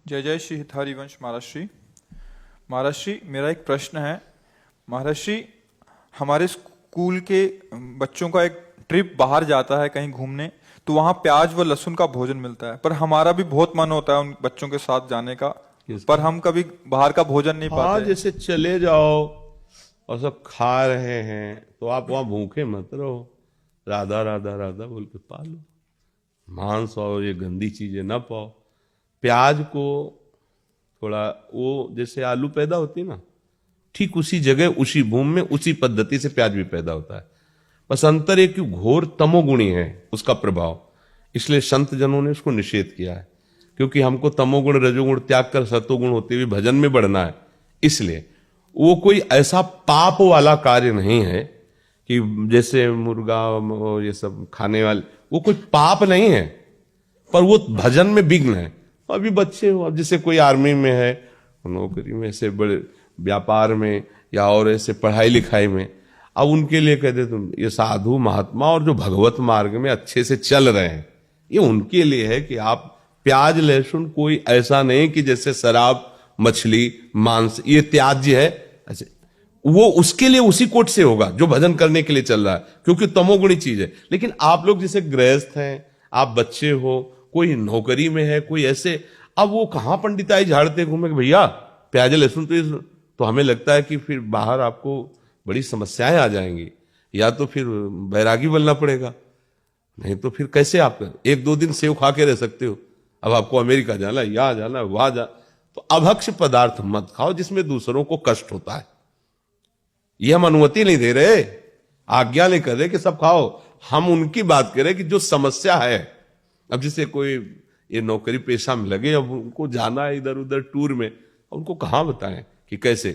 जय जय श्री हरिवंश महाराष्ट्री। महाराष्ट्री, मेरा एक प्रश्न है। महाराष्ट्री, हमारे स्कूल के बच्चों का एक ट्रिप बाहर जाता है कहीं घूमने, तो वहाँ प्याज व लहसुन का भोजन मिलता है, पर हमारा भी बहुत मन होता है उन बच्चों के साथ जाने का, पर हम कभी बाहर का भोजन नहीं हाँ, पाते। जैसे चले जाओ और सब खा रहे हैं तो आप वहां भूखे मत रहो, राधा राधा राधा बोल के पालो। मांस और ये गंदी चीजें ना पाओ। प्याज को थोड़ा, वो जैसे आलू पैदा होती ना, ठीक उसी जगह उसी भूमि में उसी पद्धति से प्याज भी पैदा होता है। बस अंतर एक घोर तमोगुणी है उसका प्रभाव, इसलिए संत जनों ने उसको निषेध किया है। क्योंकि हमको तमोगुण रजोगुण त्याग कर सतोगुण होते हुए भजन में बढ़ना है, इसलिए वो कोई ऐसा पाप वाला कार्य नहीं है कि जैसे मुर्गा ये सब खाने वाले, वो कोई पाप नहीं है, पर वो भजन में विघ्न है। अभी बच्चे हो, अब जैसे कोई आर्मी में है, नौकरी में, ऐसे बड़े व्यापार में, या और ऐसे पढ़ाई लिखाई में, अब उनके लिए कहते तुम ये साधु महात्मा और जो भगवत मार्ग में अच्छे से चल रहे हैं, ये उनके लिए है कि आप प्याज लहसुन कोई ऐसा नहीं कि जैसे शराब मछली मांस ये त्याज्य है, ऐसे वो उसके लिए उसी कोट से होगा जो भजन करने के लिए चल रहा है, क्योंकि तमोगुणी चीज है। लेकिन आप लोग जैसे गृहस्थ हैं, आप बच्चे हो, कोई नौकरी में है, कोई ऐसे, अब वो कहां पंडिताई झाड़ते घूमे कि भैया प्याज लहसुन तो हमें लगता है कि फिर बाहर आपको बड़ी समस्याएं आ जाएंगी, या तो फिर बैरागी बनना पड़ेगा, नहीं तो फिर कैसे आप एक दो दिन सेव खा के रह सकते हो। अब आपको अमेरिका जाना, यहां जाना, वहां जाना, तो अभक्ष्य पदार्थ मत खाओ जिसमें दूसरों को कष्ट होता है। ये हम अनुमति नहीं दे रहे, आज्ञा नहीं कर रहे कि सब खाओ, हम उनकी बात कर रहे कि जो समस्या है। अब जैसे कोई ये नौकरी पेशा में लगे, अब उनको जाना है इधर उधर टूर में, उनको कहां बताएं कि कैसे,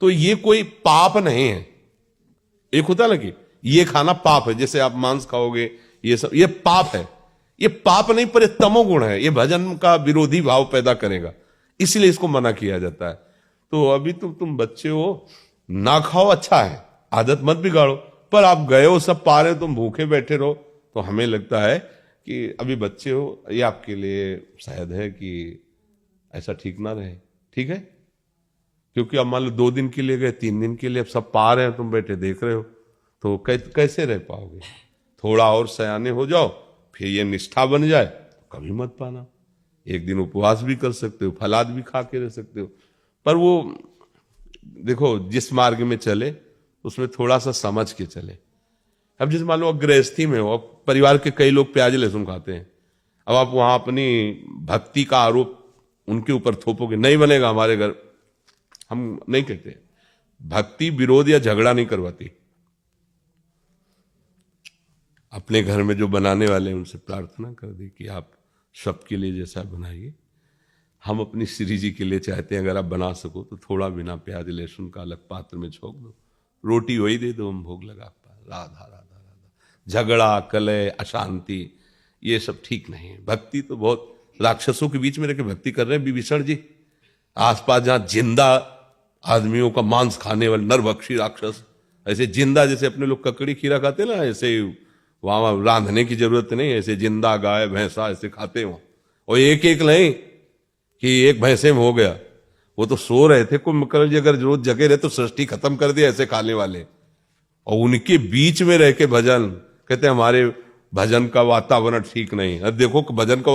तो ये कोई पाप नहीं है। एक होता ना कि ये खाना पाप है, जैसे आप मांस खाओगे ये सब, ये पाप है। ये पाप नहीं, पर तमोगुण है, ये भजन का विरोधी भाव पैदा करेगा, इसलिए इसको मना किया जाता है। तो अभी तुम बच्चे हो, ना खाओ, अच्छा है, आदत मत बिगाड़ो, पर आप गए हो, सब पा रहे हो, तुम भूखे बैठे रहो, तो हमें लगता है कि अभी बच्चे हो, ये आपके लिए शायद है कि ऐसा ठीक ना रहे। ठीक है, क्योंकि अब मान लो 2 दिन के लिए गए, 3 दिन के लिए, अब सब पा रहे हो, तुम बैठे देख रहे हो, तो कैसे रह पाओगे। थोड़ा और सयाने हो जाओ, फिर ये निष्ठा बन जाए, तो कभी मत पाना। एक दिन उपवास भी कर सकते हो, फलाद भी खा के रह सकते हो, पर वो देखो जिस मार्ग में चले उसमें थोड़ा सा समझ के चले। अब जैसे मान लो आप गृहस्थी में हो, अब परिवार के कई लोग प्याज लहसुन खाते हैं, अब आप वहां अपनी भक्ति का आरोप उनके ऊपर थोपोगे, नहीं बनेगा हमारे घर। हम नहीं कहते, भक्ति विरोध या झगड़ा नहीं करवाती। अपने घर में जो बनाने वाले हैं उनसे प्रार्थना कर दी कि आप सबके लिए जैसा बनाइए। हम अपनी श्री जी के लिए चाहते हैं, अगर आप बना सको तो थोड़ा बिना प्याज लहसुन का अलग पात्र में छोक दो, रोटी वही दे दो, हम भोग लगा पा। राधा राधा राधा। झगड़ा कलह अशांति ये सब ठीक नहीं है। भक्ति तो बहुत राक्षसों के बीच में रहकर भक्ति कर रहे हैं विभीषण जी, आसपास जहां जिंदा आदमियों का मांस खाने वाले नरभक्षी राक्षस, ऐसे जिंदा, जैसे अपने लोग ककड़ी खीरा खाते ना, ऐसे वहां रांधने की जरूरत नहीं, ऐसे जिंदा गाय भैंसा ऐसे खाते हो। और एक एक नहीं कि एक भैंसे में हो गया, वो तो सो रहे थे। कुंभकर्ण जी अगर रोज जगे रहे तो सृष्टि खत्म कर दिया ऐसे खाने वाले, और उनके बीच में रह के भजन कहते हैं हमारे भजन का वातावरण ठीक नहीं। अब देखो भजन का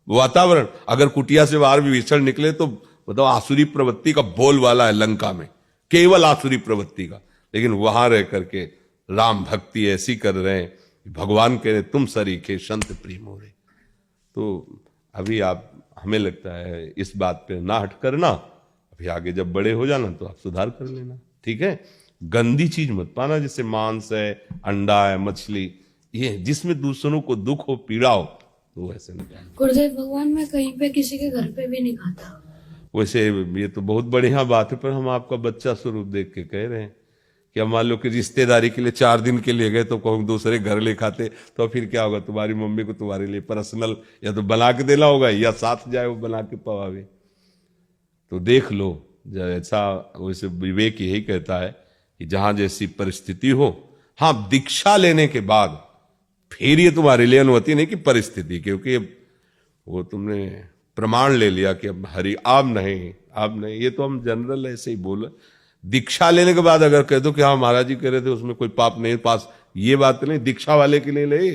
वातावरण अगर कुटिया से बाहर विभीषण निकले तो बताओ, आसुरी प्रवृत्ति का बोल वाला है लंका में, केवल आसुरी प्रवृत्ति का, लेकिन वहां रह करके राम भक्ति ऐसी कर रहे हैं, भगवान कह रहे तुम सरीखे संत प्रिय मोरे। तो अभी आप, हमें लगता है इस बात पे ना हट करना, अभी आगे जब बड़े हो जाना तो आप सुधार कर लेना। ठीक है, गंदी चीज मत पाना, जैसे मांस है, अंडा है, मछली, ये जिसमें दूसरों को दुख हो पीड़ा हो, तो वैसे नहीं खाना। गुरुदेव, भगवान मैं कहीं पे किसी के घर पे भी नहीं खाता। वैसे ये तो बहुत बढ़िया बात है, पर हम आपका बच्चा स्वरूप देख के कह रहे हैं कि अब मान लो कि रिश्तेदारी के लिए 4 दिन के लिए गए तो कहूँ दूसरे घर ले खाते, तो फिर क्या होगा, तुम्हारी मम्मी को तुम्हारे लिए पर्सनल या तो बना के देना होगा, या साथ जाए वो बना के पवावे। तो देख लो, जैसा वैसे विवेक यही कहता है कि जहां जैसी परिस्थिति हो, हाँ दीक्षा लेने के बाद फिर ये तुम्हारे लिए अनुमति नहीं कि परिस्थिति, क्योंकि वो तुमने प्रमाण ले लिया कि अब हरि अब नहीं, ये तो हम जनरल ऐसे ही बोले। दीक्षा लेने के बाद अगर कह दो कि हाँ महाराज जी कह रहे थे उसमें कोई पाप नहीं पास, ये बात नहीं। दीक्षा वाले के लिए ले,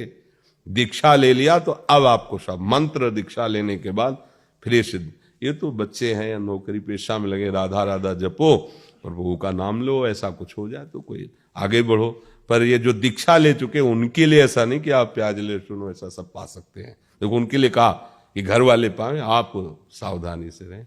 दीक्षा ले लिया तो अब आपको सब मंत्र दीक्षा लेने के बाद फिर ये सिद्ध। ये तो बच्चे हैं या नौकरी पेशा में लगे, राधा राधा जपो और प्रभु का नाम लो, ऐसा कुछ हो जाए तो कोई आगे बढ़ो। पर ये जो दीक्षा ले चुके उनके लिए ऐसा नहीं कि आप प्याज लहसुन ऐसा सब पा सकते हैं। देखो उनके लिए कहा कि घर वाले पाए, आप सावधानी से रहें।